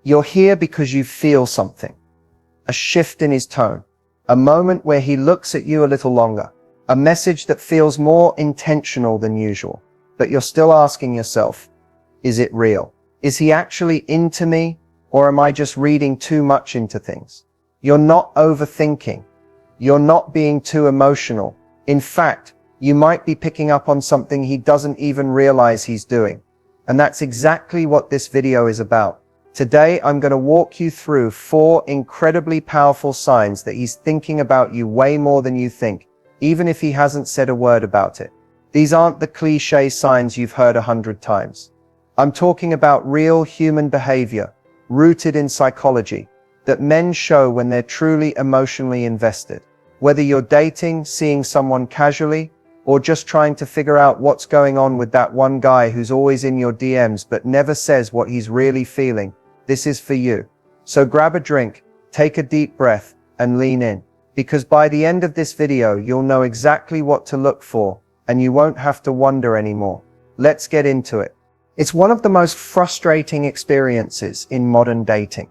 You're here because you feel something. A shift in his tone. A moment where he looks at you a little longer. A message that feels more intentional than usual. But you're still asking yourself, is it real? Is he actually into me? Or am I just reading too much into things? You're not overthinking. You're not being too emotional. In fact, you might be picking up on something he doesn't even realize he's doing. And that's exactly what this video is about. Today, I'm going to walk you through 4 incredibly powerful signs that he's thinking about you way more than you think, even if he hasn't said a word about it. These aren't the cliche signs you've heard 100 times. I'm talking about real human behavior, rooted in psychology, that men show when they're truly emotionally invested. Whether you're dating, seeing someone casually, or just trying to figure out what's going on with that one guy who's always in your DMs but never says what he's really feeling, this is for you. So grab a drink, take a deep breath, and lean in. Because by the end of this video, you'll know exactly what to look for, and you won't have to wonder anymore. Let's get into it. It's one of the most frustrating experiences in modern dating.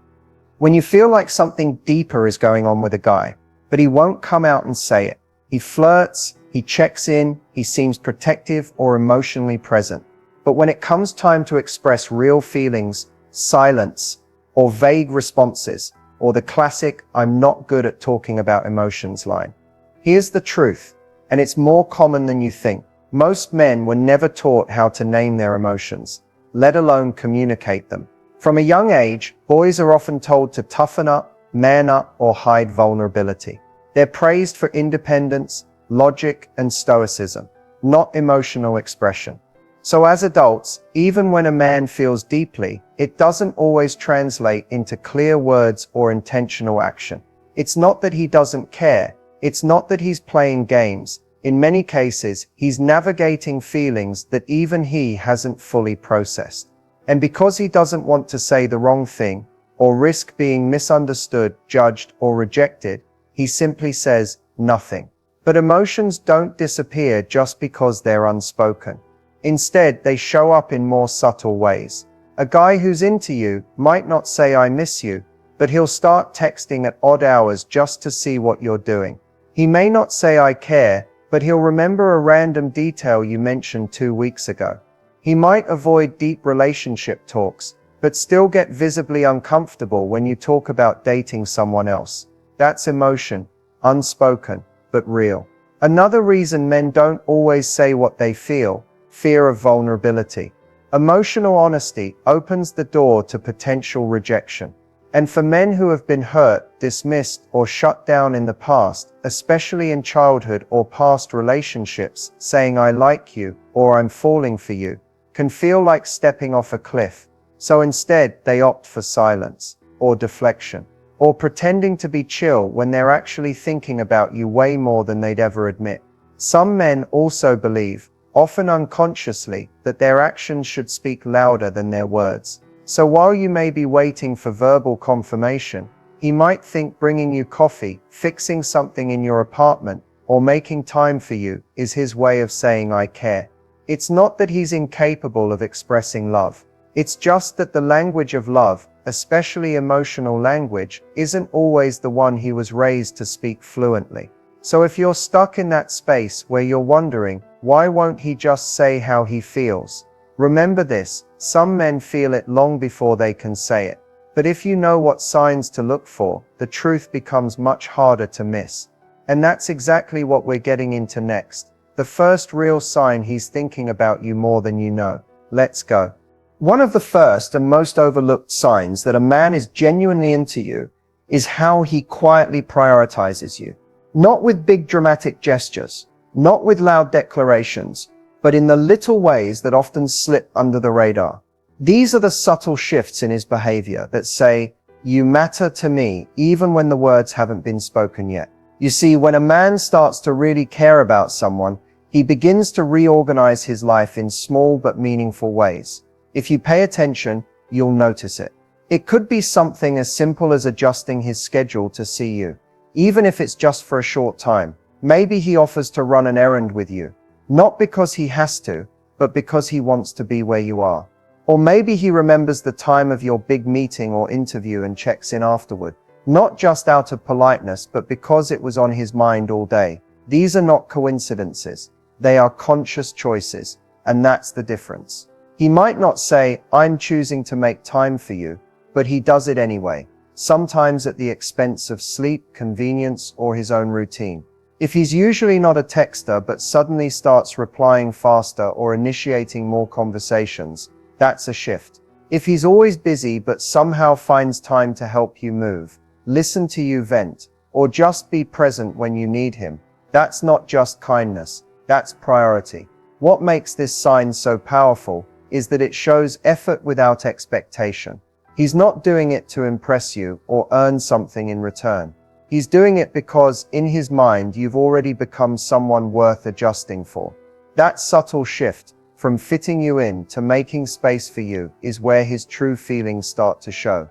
When you feel like something deeper is going on with a guy, but he won't come out and say it. He flirts, he checks in, he seems protective or emotionally present. But when it comes time to express real feelings, silence, or vague responses, or the classic, "I'm not good at talking about emotions" line. Here's the truth, and it's more common than you think. Most men were never taught how to name their emotions, let alone communicate them. From a young age, boys are often told to toughen up, man up, or hide vulnerability. They're praised for independence, logic, and stoicism, not emotional expression. So as adults, even when a man feels deeply, it doesn't always translate into clear words or intentional action. It's not that he doesn't care. It's not that he's playing games. In many cases, he's navigating feelings that even he hasn't fully processed. And because he doesn't want to say the wrong thing, or risk being misunderstood, judged, or rejected, he simply says nothing. But emotions don't disappear just because they're unspoken. Instead, they show up in more subtle ways. A guy who's into you might not say "I miss you," but he'll start texting at odd hours just to see what you're doing. He may not say "I care," but he'll remember a random detail you mentioned 2 weeks ago. He might avoid deep relationship talks, but still get visibly uncomfortable when you talk about dating someone else. That's emotion, unspoken, but real. Another reason men don't always say what they feel: fear of vulnerability. Emotional honesty opens the door to potential rejection. And for men who have been hurt, dismissed, or shut down in the past, especially in childhood or past relationships, saying "I like you" or "I'm falling for you" can feel like stepping off a cliff. So instead, they opt for silence, or deflection, or pretending to be chill when they're actually thinking about you way more than they'd ever admit. Some men also believe, often unconsciously, that their actions should speak louder than their words. So while you may be waiting for verbal confirmation, he might think bringing you coffee, fixing something in your apartment, or making time for you is his way of saying "I care." It's not that he's incapable of expressing love. It's just that the language of love, especially emotional language, isn't always the one he was raised to speak fluently. So if you're stuck in that space where you're wondering, why won't he just say how he feels? Remember this: some men feel it long before they can say it. But if you know what signs to look for, the truth becomes much harder to miss. And that's exactly what we're getting into next. The first real sign he's thinking about you more than you know. Let's go. One of the first and most overlooked signs that a man is genuinely into you is how he quietly prioritizes you. Not with big dramatic gestures, not with loud declarations, but in the little ways that often slip under the radar. These are the subtle shifts in his behavior that say, "You matter to me," even when the words haven't been spoken yet. You see, when a man starts to really care about someone, he begins to reorganize his life in small but meaningful ways. If you pay attention, you'll notice it. It could be something as simple as adjusting his schedule to see you, even if it's just for a short time. Maybe he offers to run an errand with you, not because he has to, but because he wants to be where you are. Or maybe he remembers the time of your big meeting or interview and checks in afterward, not just out of politeness, but because it was on his mind all day. These are not coincidences. They are conscious choices, and that's the difference. He might not say, "I'm choosing to make time for you," but he does it anyway, sometimes at the expense of sleep, convenience, or his own routine. If he's usually not a texter but suddenly starts replying faster or initiating more conversations, that's a shift. If he's always busy but somehow finds time to help you move, listen to you vent, or just be present when you need him, that's not just kindness, that's priority. What makes this sign so powerful is that it shows effort without expectation. He's not doing it to impress you or earn something in return. He's doing it because, in his mind, you've already become someone worth adjusting for. That subtle shift, from fitting you in to making space for you, is where his true feelings start to show.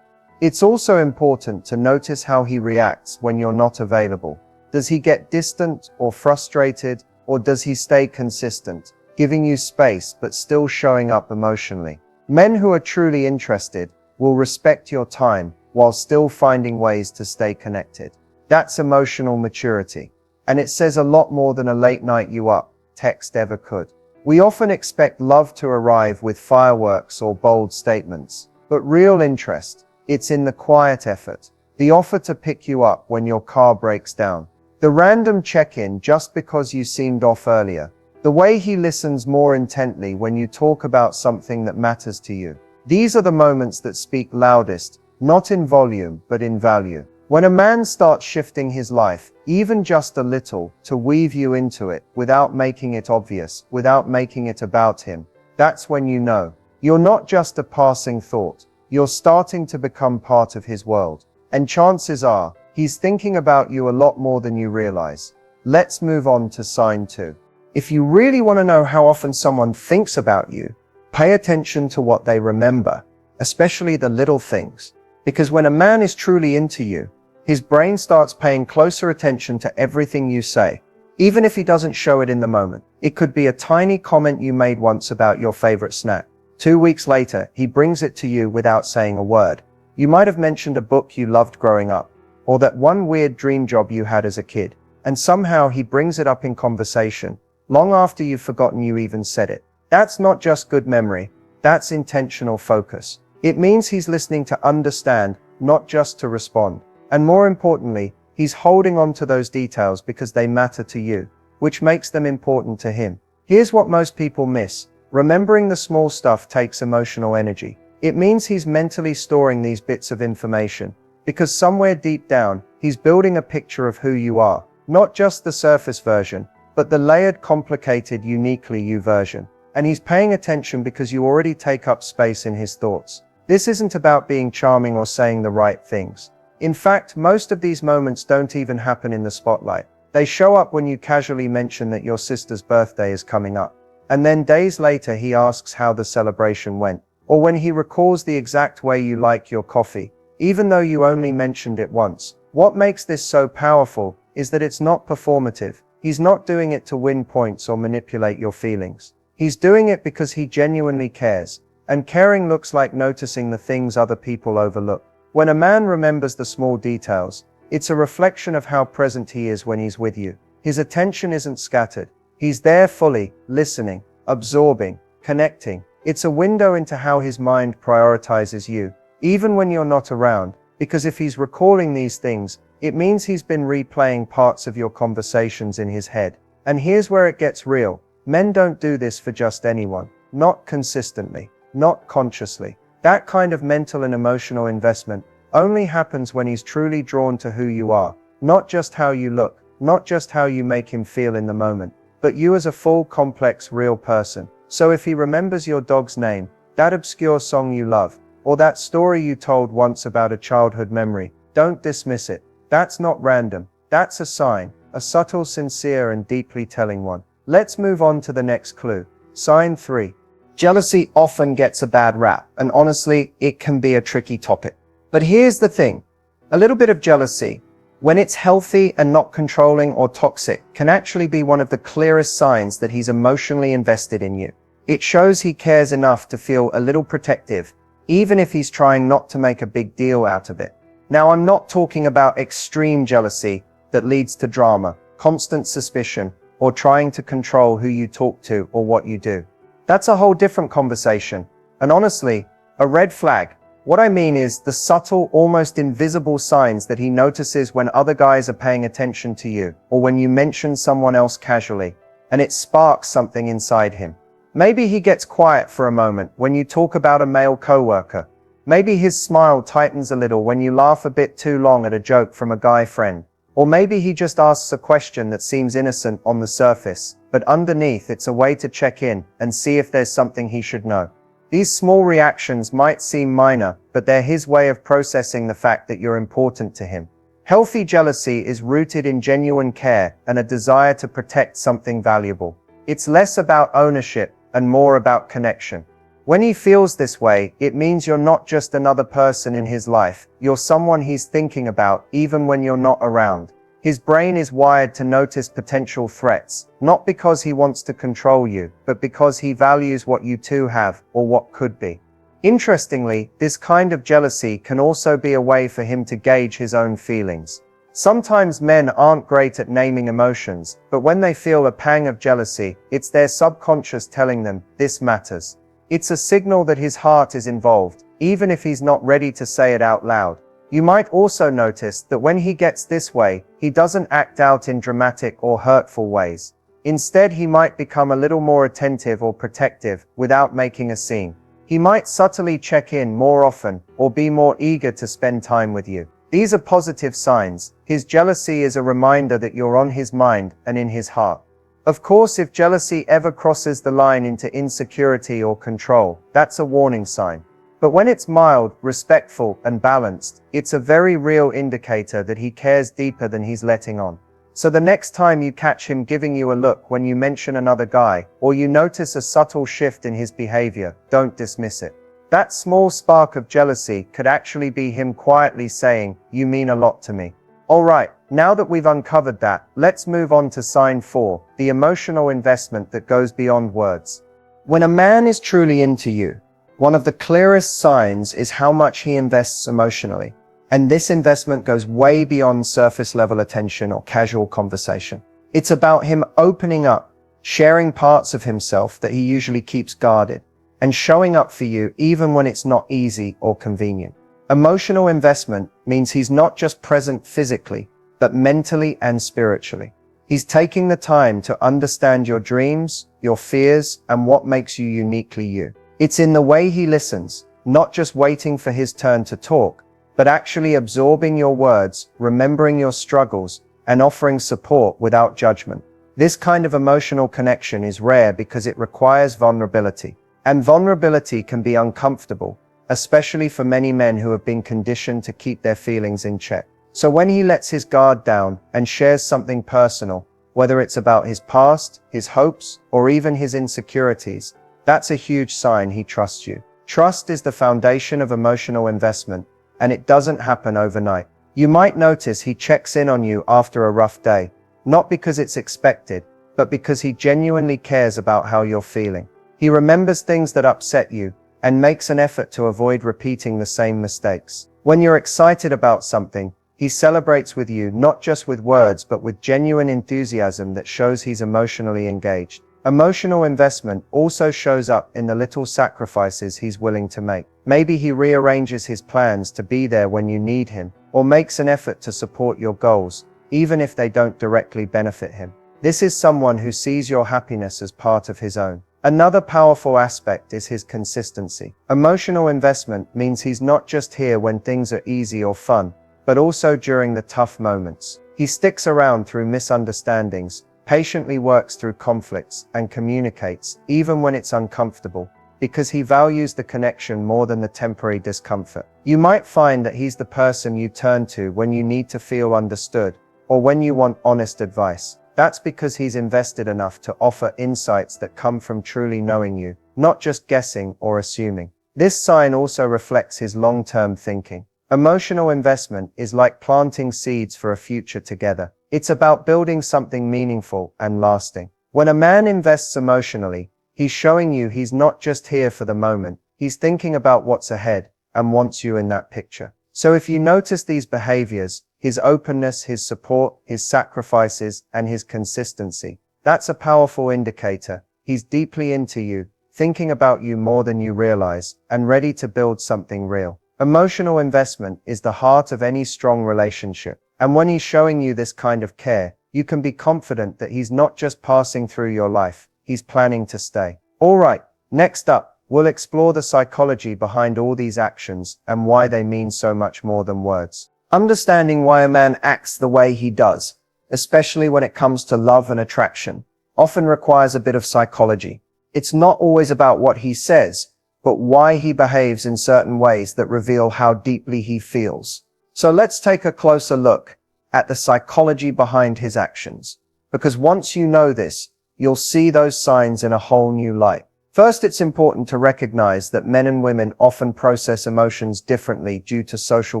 It's also important to notice how he reacts when you're not available. Does he get distant or frustrated, or does he stay consistent, giving you space but still showing up emotionally? Men who are truly interested will respect your time while still finding ways to stay connected. That's emotional maturity, and it says a lot more than a late night you up text ever could. We often expect love to arrive with fireworks or bold statements, but real interest, it's in the quiet effort, the offer to pick you up when your car breaks down, the random check-in just because you seemed off earlier, the way he listens more intently when you talk about something that matters to you. These are the moments that speak loudest, not in volume, but in value. When a man starts shifting his life, even just a little, to weave you into it, without making it obvious, without making it about him, that's when you know. You're not just a passing thought. You're starting to become part of his world. And chances are, he's thinking about you a lot more than you realize. Let's move on to sign 2. If you really want to know how often someone thinks about you, pay attention to what they remember, especially the little things. Because when a man is truly into you, his brain starts paying closer attention to everything you say, even if he doesn't show it in the moment. It could be a tiny comment you made once about your favorite snack. 2 weeks later, he brings it to you without saying a word. You might have mentioned a book you loved growing up, or that one weird dream job you had as a kid, and somehow he brings it up in conversation, long after you've forgotten you even said it. That's not just good memory, that's intentional focus. It means he's listening to understand, not just to respond. And more importantly, he's holding on to those details because they matter to you, which makes them important to him. Here's what most people miss. Remembering the small stuff takes emotional energy. It means he's mentally storing these bits of information, because somewhere deep down, he's building a picture of who you are. Not just the surface version, but the layered, complicated, uniquely you version. And he's paying attention because you already take up space in his thoughts. This isn't about being charming or saying the right things. In fact, most of these moments don't even happen in the spotlight. They show up when you casually mention that your sister's birthday is coming up. And then days later he asks how the celebration went. Or when he recalls the exact way you like your coffee, even though you only mentioned it once. What makes this so powerful is that it's not performative. He's not doing it to win points or manipulate your feelings. He's doing it because he genuinely cares. And caring looks like noticing the things other people overlook. When a man remembers the small details, it's a reflection of how present he is when he's with you. His attention isn't scattered. He's there fully, listening, absorbing, connecting. It's a window into how his mind prioritizes you, even when you're not around, because if he's recalling these things, it means he's been replaying parts of your conversations in his head. And here's where it gets real. Men don't do this for just anyone. Not consistently. Not consciously. That kind of mental and emotional investment only happens when he's truly drawn to who you are. Not just how you look, not just how you make him feel in the moment, but you as a full, complex, real person. So if he remembers your dog's name, that obscure song you love, or that story you told once about a childhood memory, don't dismiss it. That's not random. That's a sign, a subtle, sincere, and deeply telling one. Let's move on to the next clue. Sign 3. Jealousy often gets a bad rap, and honestly, it can be a tricky topic. But here's the thing. A little bit of jealousy, when it's healthy and not controlling or toxic, can actually be one of the clearest signs that he's emotionally invested in you. It shows he cares enough to feel a little protective, even if he's trying not to make a big deal out of it. Now, I'm not talking about extreme jealousy that leads to drama, constant suspicion, or trying to control who you talk to or what you do. That's a whole different conversation, and honestly, a red flag. What I mean is the subtle, almost invisible signs that he notices when other guys are paying attention to you, or when you mention someone else casually, and it sparks something inside him. Maybe he gets quiet for a moment when you talk about a male coworker. Maybe his smile tightens a little when you laugh a bit too long at a joke from a guy friend. Or maybe he just asks a question that seems innocent on the surface, but underneath it's a way to check in and see if there's something he should know. These small reactions might seem minor, but they're his way of processing the fact that you're important to him. Healthy jealousy is rooted in genuine care and a desire to protect something valuable. It's less about ownership and more about connection. When he feels this way, it means you're not just another person in his life, you're someone he's thinking about even when you're not around. His brain is wired to notice potential threats, not because he wants to control you, but because he values what you two have, or what could be. Interestingly, this kind of jealousy can also be a way for him to gauge his own feelings. Sometimes men aren't great at naming emotions, but when they feel a pang of jealousy, it's their subconscious telling them, this matters. It's a signal that his heart is involved, even if he's not ready to say it out loud. You might also notice that when he gets this way, he doesn't act out in dramatic or hurtful ways. Instead, he might become a little more attentive or protective without making a scene. He might subtly check in more often or be more eager to spend time with you. These are positive signs. His jealousy is a reminder that you're on his mind and in his heart. Of course, if jealousy ever crosses the line into insecurity or control, that's a warning sign. But when it's mild, respectful, and balanced, it's a very real indicator that he cares deeper than he's letting on. So the next time you catch him giving you a look when you mention another guy, or you notice a subtle shift in his behavior, don't dismiss it. That small spark of jealousy could actually be him quietly saying, "You mean a lot to me." Alright, now that we've uncovered that, let's move on to sign 4, the emotional investment that goes beyond words. When a man is truly into you, one of the clearest signs is how much he invests emotionally. And this investment goes way beyond surface level attention or casual conversation. It's about him opening up, sharing parts of himself that he usually keeps guarded, and showing up for you even when it's not easy or convenient. Emotional investment means he's not just present physically, but mentally and spiritually. He's taking the time to understand your dreams, your fears, and what makes you uniquely you. It's in the way he listens, not just waiting for his turn to talk, but actually absorbing your words, remembering your struggles, and offering support without judgment. This kind of emotional connection is rare because it requires vulnerability. And vulnerability can be uncomfortable, especially for many men who have been conditioned to keep their feelings in check. So when he lets his guard down and shares something personal, whether it's about his past, his hopes, or even his insecurities, that's a huge sign he trusts you. Trust is the foundation of emotional investment, and it doesn't happen overnight. You might notice he checks in on you after a rough day, not because it's expected, but because he genuinely cares about how you're feeling. He remembers things that upset you, and makes an effort to avoid repeating the same mistakes. When you're excited about something, he celebrates with you not just with words but with genuine enthusiasm that shows he's emotionally engaged. Emotional investment also shows up in the little sacrifices he's willing to make. Maybe he rearranges his plans to be there when you need him, or makes an effort to support your goals, even if they don't directly benefit him. This is someone who sees your happiness as part of his own. Another powerful aspect is his consistency. Emotional investment means he's not just here when things are easy or fun, but also during the tough moments. He sticks around through misunderstandings, patiently works through conflicts, and communicates, even when it's uncomfortable, because he values the connection more than the temporary discomfort. You might find that he's the person you turn to when you need to feel understood, or when you want honest advice. That's because he's invested enough to offer insights that come from truly knowing you, not just guessing or assuming. This sign also reflects his long-term thinking. Emotional investment is like planting seeds for a future together. It's about building something meaningful and lasting. When a man invests emotionally, He's showing you he's not just here for the moment, he's thinking about what's ahead and wants you in that picture. So if you notice these behaviors, his openness, his support, his sacrifices, and his consistency, that's a powerful indicator. He's deeply into you, thinking about you more than you realize, and ready to build something real. Emotional investment is the heart of any strong relationship. And when he's showing you this kind of care, you can be confident that he's not just passing through your life, he's planning to stay. Alright, next up, we'll explore the psychology behind all these actions and why they mean so much more than words. Understanding why a man acts the way he does, especially when it comes to love and attraction, often requires a bit of psychology. It's not always about what he says, but why he behaves in certain ways that reveal how deeply he feels. So let's take a closer look at the psychology behind his actions. Because once you know this, you'll see those signs in a whole new light. First, it's important to recognize that men and women often process emotions differently due to social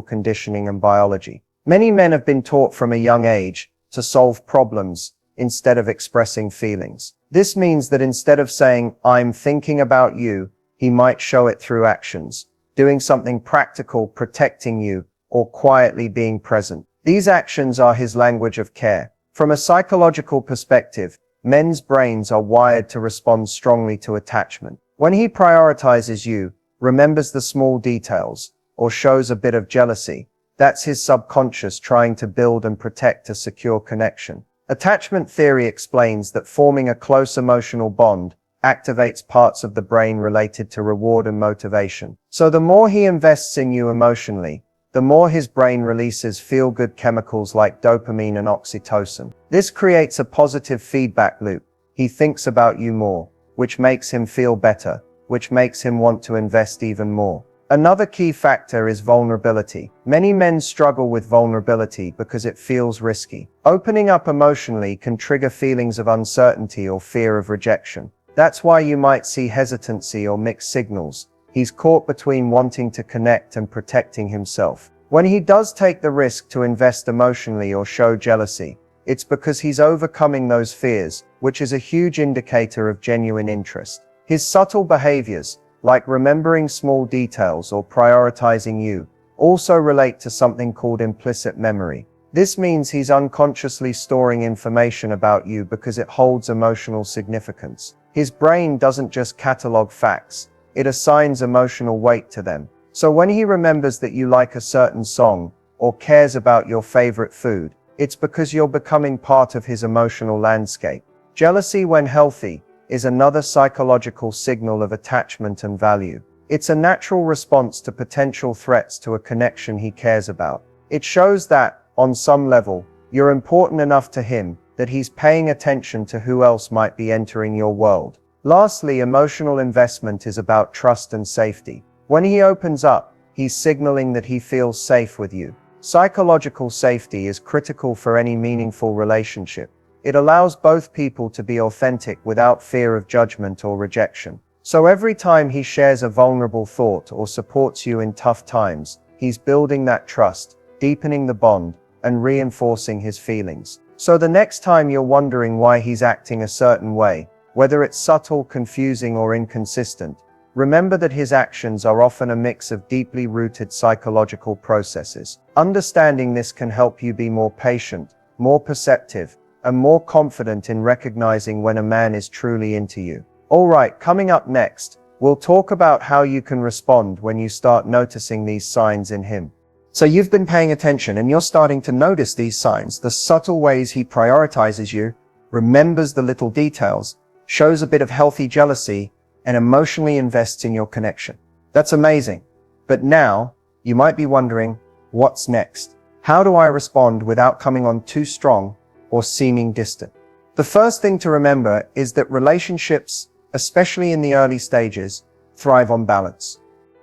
conditioning and biology. Many men have been taught from a young age to solve problems instead of expressing feelings. This means that instead of saying, "I'm thinking about you," he might show it through actions, doing something practical, protecting you, or quietly being present. These actions are his language of care. From a psychological perspective, men's brains are wired to respond strongly to attachment. When he prioritizes you, remembers the small details, or shows a bit of jealousy, that's his subconscious trying to build and protect a secure connection. Attachment theory explains that forming a close emotional bond activates parts of the brain related to reward and motivation. So the more he invests in you emotionally, the more his brain releases feel-good chemicals like dopamine and oxytocin. This creates a positive feedback loop. He thinks about you more, which makes him feel better, which makes him want to invest even more. Another key factor is vulnerability. Many men struggle with vulnerability because it feels risky. Opening up emotionally can trigger feelings of uncertainty or fear of rejection. That's why you might see hesitancy or mixed signals. He's caught between wanting to connect and protecting himself. When he does take the risk to invest emotionally or show jealousy, it's because he's overcoming those fears, which is a huge indicator of genuine interest. His subtle behaviors, like remembering small details or prioritizing you, also relate to something called implicit memory. This means he's unconsciously storing information about you because it holds emotional significance. His brain doesn't just catalog facts, it assigns emotional weight to them. So when he remembers that you like a certain song or cares about your favorite food, it's because you're becoming part of his emotional landscape. Jealousy, when healthy, is another psychological signal of attachment and value. It's a natural response to potential threats to a connection he cares about. It shows that, on some level, you're important enough to him that he's paying attention to who else might be entering your world. Lastly, emotional investment is about trust and safety. When he opens up, he's signaling that he feels safe with you. Psychological safety is critical for any meaningful relationship. It allows both people to be authentic without fear of judgment or rejection. So every time he shares a vulnerable thought or supports you in tough times, he's building that trust, deepening the bond, and reinforcing his feelings. So the next time you're wondering why he's acting a certain way, whether it's subtle, confusing, or inconsistent, remember that his actions are often a mix of deeply rooted psychological processes. Understanding this can help you be more patient, more perceptive, and more confident in recognizing when a man is truly into you. Alright, coming up next, we'll talk about how you can respond when you start noticing these signs in him. So you've been paying attention and you're starting to notice these signs, the subtle ways he prioritizes you, remembers the little details, shows a bit of healthy jealousy, and emotionally invests in your connection. That's amazing. But now, you might be wondering, what's next? How do I respond without coming on too strong or seeming distant? The first thing to remember is that relationships, especially in the early stages, thrive on balance.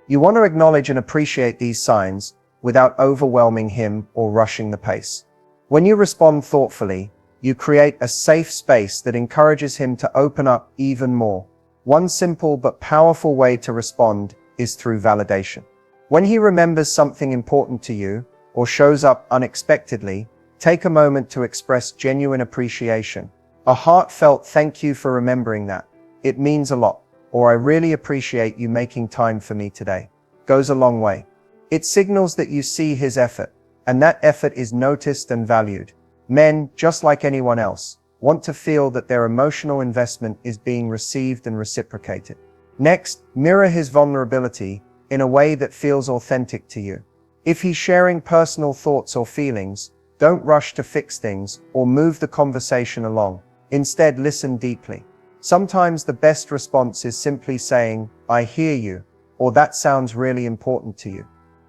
You want to acknowledge and appreciate these signs without overwhelming him or rushing the pace. When you respond thoughtfully, you create a safe space that encourages him to open up even more. One simple but powerful way to respond is through validation. When he remembers something important to you or shows up unexpectedly, take a moment to express genuine appreciation. A heartfelt thank you for remembering that. "It means a lot," or "I really appreciate you making time for me today," goes a long way. It signals that you see his effort, and that effort is noticed and valued. Men, just like anyone else, want to feel that their emotional investment is being received and reciprocated. Next, mirror his vulnerability in a way that feels authentic to you. If he's sharing personal thoughts or feelings, don't rush to fix things or move the conversation along. Instead, listen deeply. Sometimes the best response is simply saying, "I hear you," or "That sounds really important to you."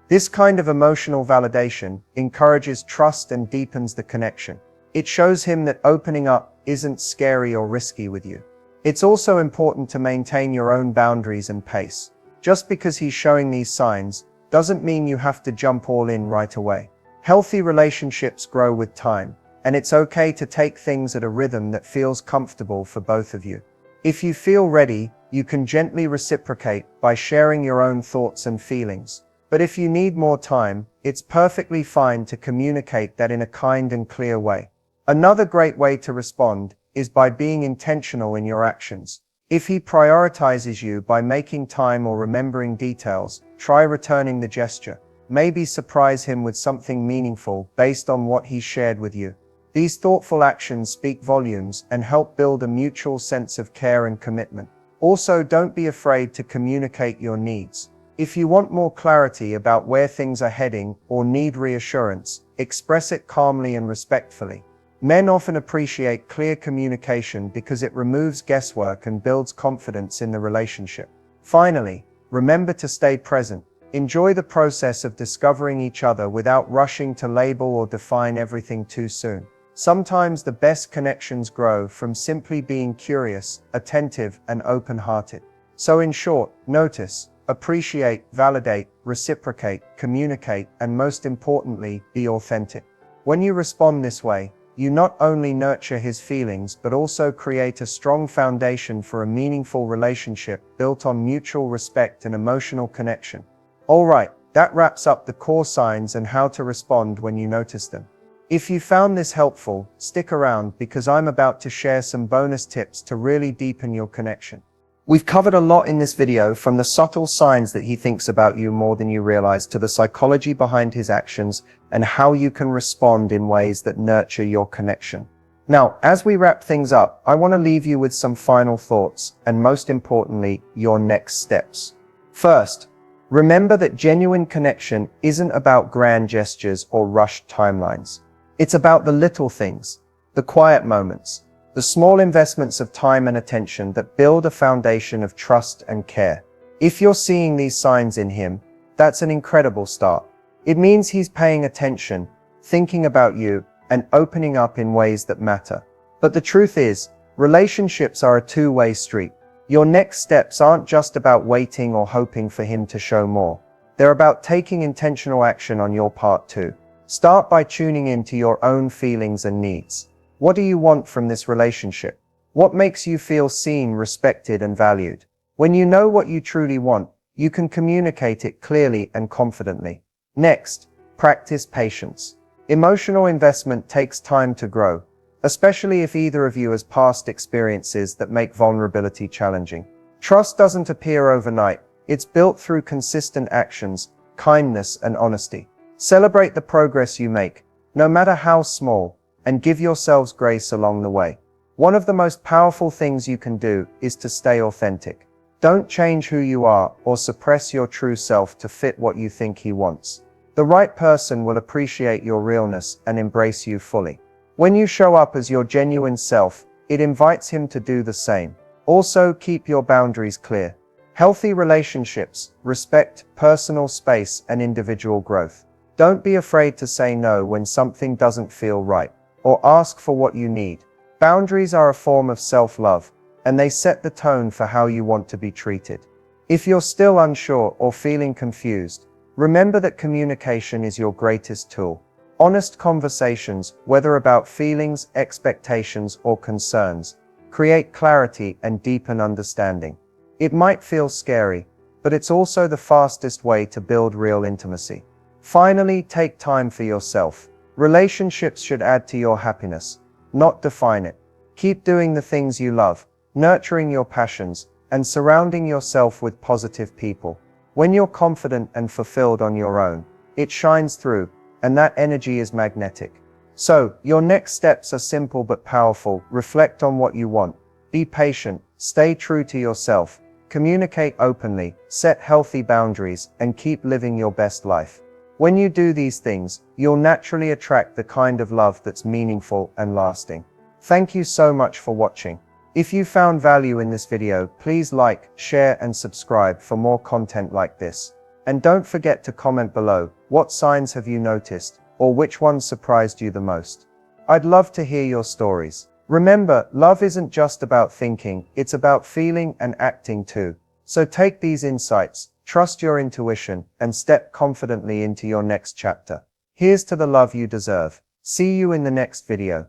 This kind of emotional validation encourages trust and deepens the connection. It shows him that opening up isn't scary or risky with you. It's also important to maintain your own boundaries and pace. Just because he's showing these signs doesn't mean you have to jump all in right away. Healthy relationships grow with time, and it's okay to take things at a rhythm that feels comfortable for both of you. If you feel ready, you can gently reciprocate by sharing your own thoughts and feelings. But if you need more time, it's perfectly fine to communicate that in a kind and clear way. Another great way to respond is by being intentional in your actions. If he prioritizes you by making time or remembering details, try returning the gesture. Maybe surprise him with something meaningful based on what he shared with you. These thoughtful actions speak volumes and help build a mutual sense of care and commitment. Also, don't be afraid to communicate your needs. If you want more clarity about where things are heading or need reassurance, express it calmly and respectfully. Men often appreciate clear communication because it removes guesswork and builds confidence in the relationship. Finally, remember to stay present. Enjoy the process of discovering each other without rushing to label or define everything too soon. Sometimes the best connections grow from simply being curious, attentive, and open-hearted. So in short, notice, appreciate, validate, reciprocate, communicate, and most importantly, be authentic. When you respond this way, you not only nurture his feelings but also create a strong foundation for a meaningful relationship built on mutual respect and emotional connection. Alright, that wraps up the core signs and how to respond when you notice them. If you found this helpful, stick around because I'm about to share some bonus tips to really deepen your connection. We've covered a lot in this video, from the subtle signs that he thinks about you more than you realize to the psychology behind his actions and how you can respond in ways that nurture your connection. Now, as we wrap things up, I want to leave you with some final thoughts and, most importantly, your next steps. First, remember that genuine connection isn't about grand gestures or rushed timelines. It's about the little things, the quiet moments, the small investments of time and attention that build a foundation of trust and care. If you're seeing these signs in him, that's an incredible start. It means he's paying attention, thinking about you, and opening up in ways that matter. But the truth is, relationships are a two-way street. Your next steps aren't just about waiting or hoping for him to show more. They're about taking intentional action on your part too. Start by tuning in to your own feelings and needs. What do you want from this relationship? What makes you feel seen, respected, and valued? When you know what you truly want, you can communicate it clearly and confidently. Next, practice patience. Emotional investment takes time to grow, especially if either of you has past experiences that make vulnerability challenging. Trust doesn't appear overnight. It's built through consistent actions, kindness, and honesty. Celebrate the progress you make, no matter how small, and give yourselves grace along the way. One of the most powerful things you can do is to stay authentic. Don't change who you are or suppress your true self to fit what you think he wants. The right person will appreciate your realness and embrace you fully. When you show up as your genuine self, it invites him to do the same. Also, keep your boundaries clear. Healthy relationships respect personal space and individual growth. Don't be afraid to say no when something doesn't feel right, or ask for what you need. Boundaries are a form of self-love, and they set the tone for how you want to be treated. If you're still unsure or feeling confused, remember that communication is your greatest tool. Honest conversations, whether about feelings, expectations, or concerns, create clarity and deepen understanding. It might feel scary, but it's also the fastest way to build real intimacy. Finally, take time for yourself. Relationships should add to your happiness, not define it. Keep doing the things you love, nurturing your passions, and surrounding yourself with positive people. When you're confident and fulfilled on your own, it shines through, and that energy is magnetic. So, your next steps are simple but powerful. Reflect on what you want. Be patient, stay true to yourself, communicate openly, set healthy boundaries, and keep living your best life. When you do these things, you'll naturally attract the kind of love that's meaningful and lasting. Thank you so much for watching. If you found value in this video, please like, share, and subscribe for more content like this. And don't forget to comment below, what signs have you noticed, or which ones surprised you the most? I'd love to hear your stories. Remember, love isn't just about thinking, it's about feeling and acting too. So take these insights, trust your intuition, and step confidently into your next chapter. Here's to the love you deserve. See you in the next video.